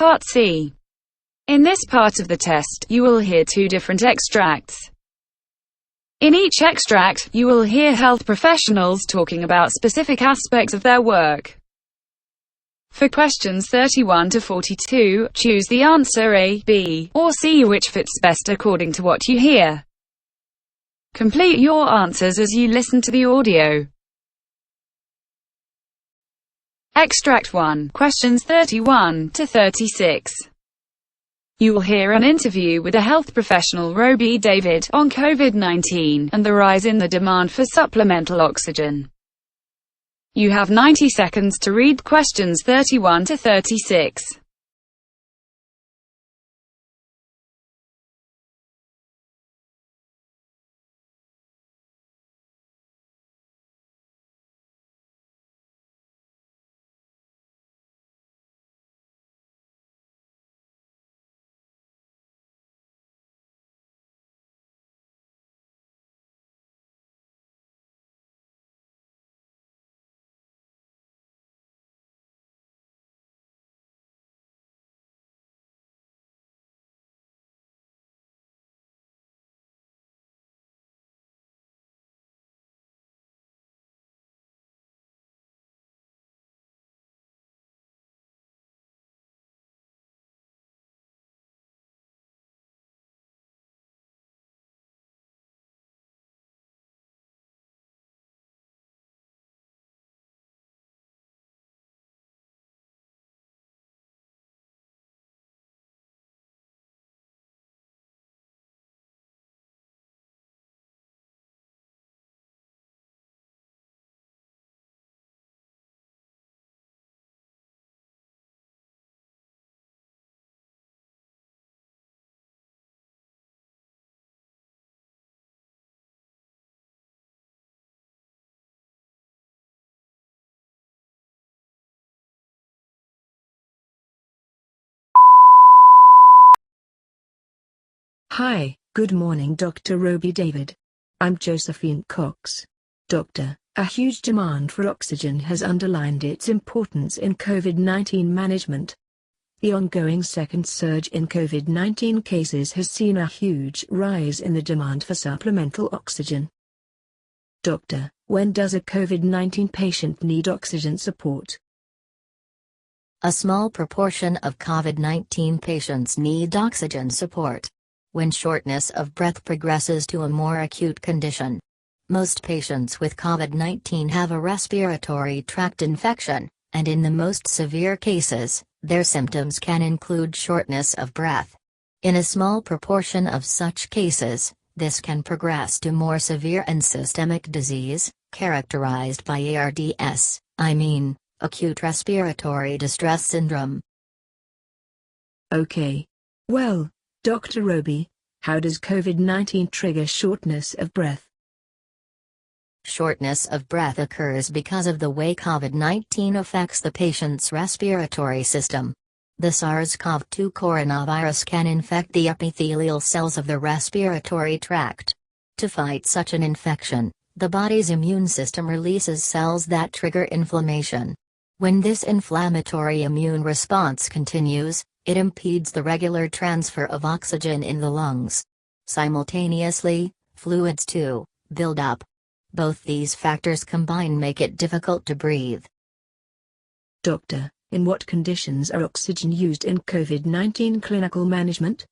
Part C. In this part of the test, you will hear two different extracts. In each extract, you will hear health professionals talking about specific aspects of their work. For questions 31 to 42, choose the answer A, B, or C, which fits best according to what you hear. Complete your answers as you listen to the audio. Extract 1, questions 31 to 36. You will hear an interview with a health professional, Roby David, on COVID-19 and the rise in the demand for supplemental oxygen. You have 90 seconds to read questions 31 to 36. Hi, good morning Dr. Roby David. I'm Josephine Cox. Doctor, a huge demand for oxygen has underlined its importance in COVID-19 management. The ongoing second surge in COVID-19 cases has seen a huge rise in the demand for supplemental oxygen. Doctor, when does a COVID-19 patient need oxygen support? A small proportion of COVID-19 patients need oxygen support when shortness of breath progresses to a more acute condition. Most patients with COVID-19 have a respiratory tract infection, and in the most severe cases, their symptoms can include shortness of breath. In a small proportion of such cases, this can progress to more severe and systemic disease, characterized by ARDS, acute respiratory distress syndrome. Okay. Well, Dr. Roby, how does COVID-19 trigger shortness of breath? Shortness of breath occurs because of the way COVID-19 affects the patient's respiratory system. The SARS-CoV-2 coronavirus can infect the epithelial cells of the respiratory tract. To fight such an infection, the body's immune system releases cells that trigger inflammation. When this inflammatory immune response continues, it impedes the regular transfer of oxygen in the lungs. Simultaneously, fluids too build up. Both these factors combined make it difficult to breathe. Doctor, in what conditions are oxygen used in COVID-19 clinical management?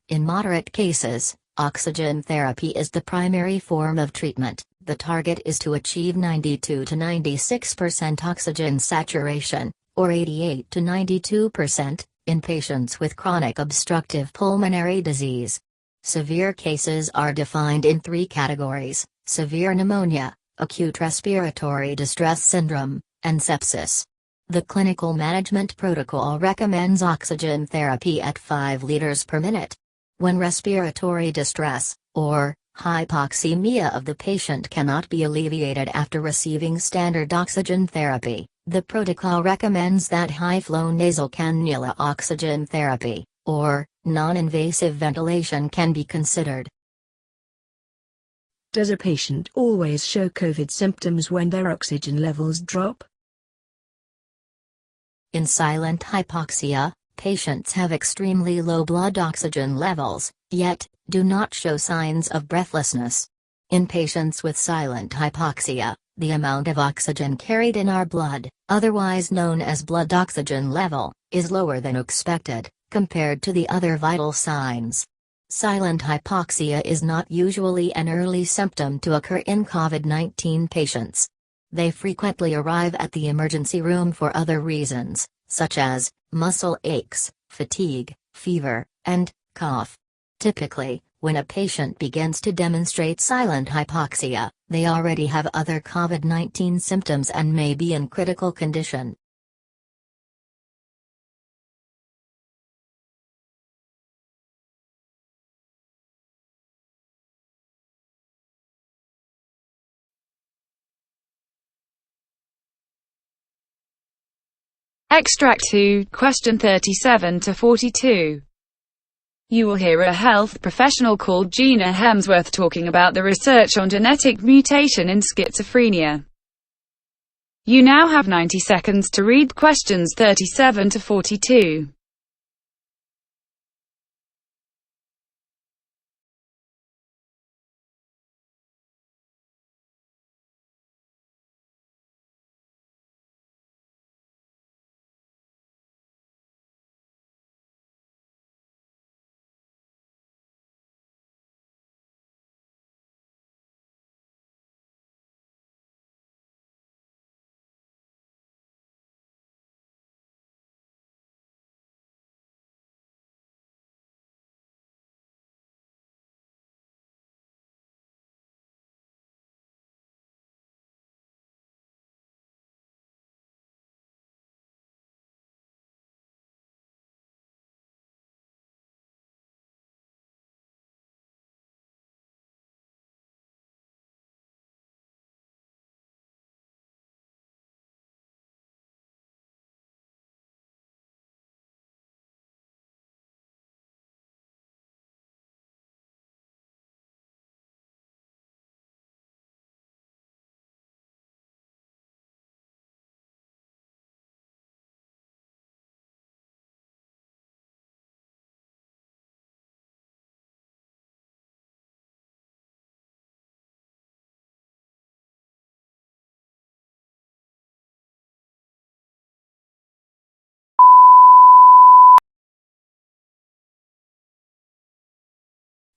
In moderate cases, oxygen therapy is the primary form of treatment. The target is to achieve 92 to 96% oxygen saturation, or 88 to 92%, in patients with chronic obstructive pulmonary disease. Severe cases are defined in three categories: severe pneumonia, acute respiratory distress syndrome, and sepsis. The clinical management protocol recommends oxygen therapy at 5 liters per minute. When respiratory distress, or hypoxemia of the patient cannot be alleviated after receiving standard oxygen therapy, the protocol recommends that high-flow nasal cannula oxygen therapy, or non-invasive ventilation, can be considered. Does a patient always show COVID symptoms when their oxygen levels drop? In silent hypoxia, patients have extremely low blood oxygen levels, yet do not show signs of breathlessness. In patients with silent hypoxia, the amount of oxygen carried in our blood, otherwise known as blood oxygen level, is lower than expected, compared to the other vital signs. Silent hypoxia is not usually an early symptom to occur in COVID-19 patients. They frequently arrive at the emergency room for other reasons, such as muscle aches, fatigue, fever, and cough. Typically, when a patient begins to demonstrate silent hypoxia, they already have other COVID-19 symptoms and may be in critical condition. Extract 2, question 37 to 42. You will hear a health professional called Gina Hemsworth talking about the research on genetic mutation in schizophrenia. You now have 90 seconds to read questions 37 to 42.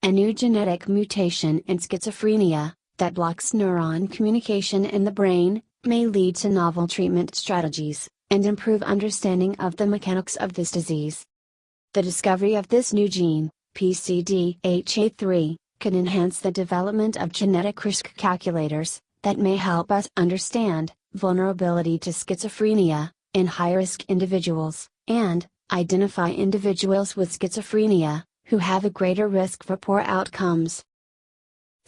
A new genetic mutation in schizophrenia, that blocks neuron communication in the brain, may lead to novel treatment strategies, and improve understanding of the mechanics of this disease. The discovery of this new gene, PCDHA3, could enhance the development of genetic risk calculators, that may help us understand vulnerability to schizophrenia in high-risk individuals, and identify individuals with schizophrenia who have a greater risk for poor outcomes.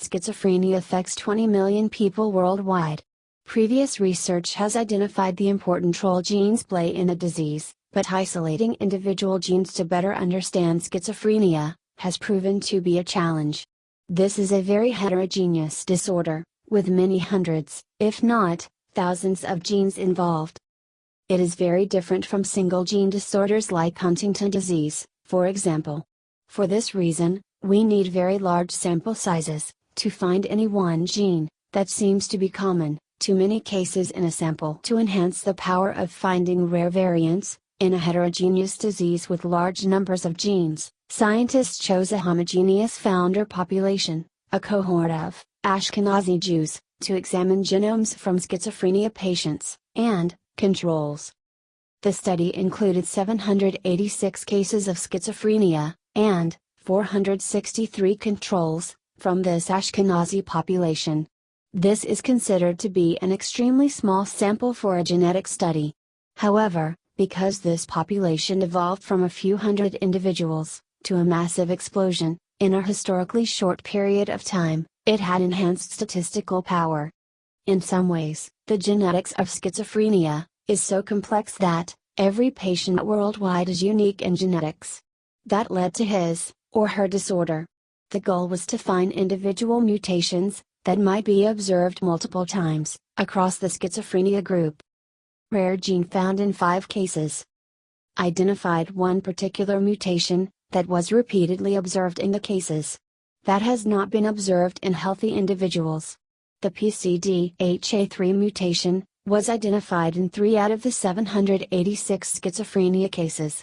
Schizophrenia affects 20 million people worldwide. Previous research has identified the important role genes play in the disease, but isolating individual genes to better understand schizophrenia has proven to be a challenge. This is a very heterogeneous disorder, with many hundreds, if not thousands of genes involved. It is very different from single gene disorders like Huntington disease, for example. For this reason, we need very large sample sizes, to find any one gene, that seems to be common, to many cases in a sample to enhance the power of finding rare variants. In a heterogeneous disease with large numbers of genes, scientists chose a homogeneous founder population, a cohort of Ashkenazi Jews, to examine genomes from schizophrenia patients, and controls. The study included 786 cases of schizophrenia, and 463 controls, from this Ashkenazi population. This is considered to be an extremely small sample for a genetic study. However, because this population evolved from a few hundred individuals, to a massive explosion, in a historically short period of time, it had enhanced statistical power. In some ways, the genetics of schizophrenia is so complex that every patient worldwide is unique in genetics. That led to his, or her disorder. The goal was to find individual mutations, that might be observed multiple times, across the schizophrenia group. Rare gene found in 5 cases, identified one particular mutation that was repeatedly observed in the cases. That has not been observed in healthy individuals. The PCDHA3 mutation was identified in 3 out of the 786 schizophrenia cases.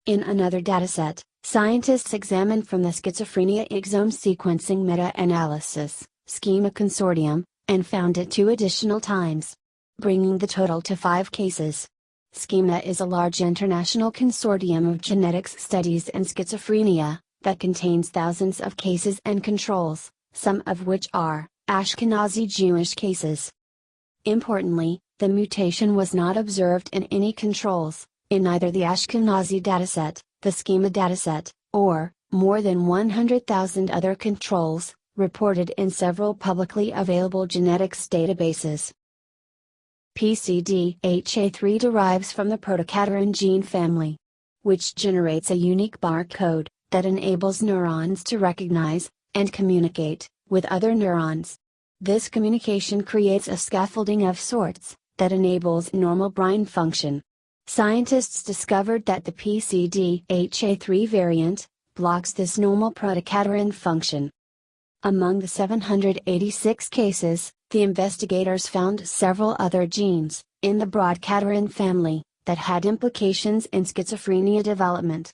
In another dataset, scientists examined from the Schizophrenia exome sequencing meta-analysis, Schema Consortium, and found it 2 additional times, bringing the total to 5 cases. Schema is a large international consortium of genetics studies in schizophrenia, that contains thousands of cases and controls, some of which are Ashkenazi Jewish cases. Importantly, the mutation was not observed in any controls, in either the Ashkenazi dataset, the Schema dataset, or more than 100,000 other controls, reported in several publicly available genetics databases. PCDHA3 derives from the protocaterin gene family, which generates a unique barcode that enables neurons to recognize and communicate with other neurons. This communication creates a scaffolding of sorts that enables normal brain function. Scientists discovered that the PCDHA3 variant blocks this normal protocaterin function. Among the 786 cases, the investigators found several other genes in the broadcaterin family that had implications in schizophrenia development.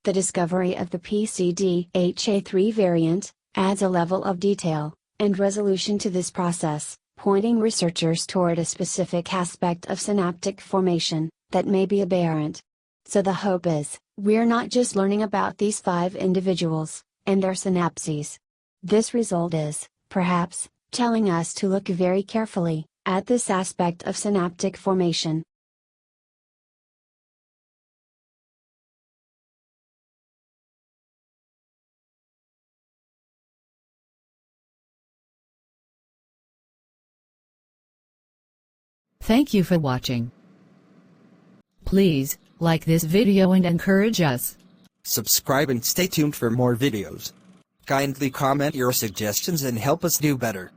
The discovery of the PCDHA3 variant adds a level of detail and resolution to this process, pointing researchers toward a specific aspect of synaptic formation that may be aberrant. So the hope is, we're not just learning about these 5 individuals and their synapses. This result is, perhaps, telling us to look very carefully at this aspect of synaptic formation. Thank you for watching. Please, like this video and encourage us. Subscribe and stay tuned for more videos. Kindly comment your suggestions and help us do better.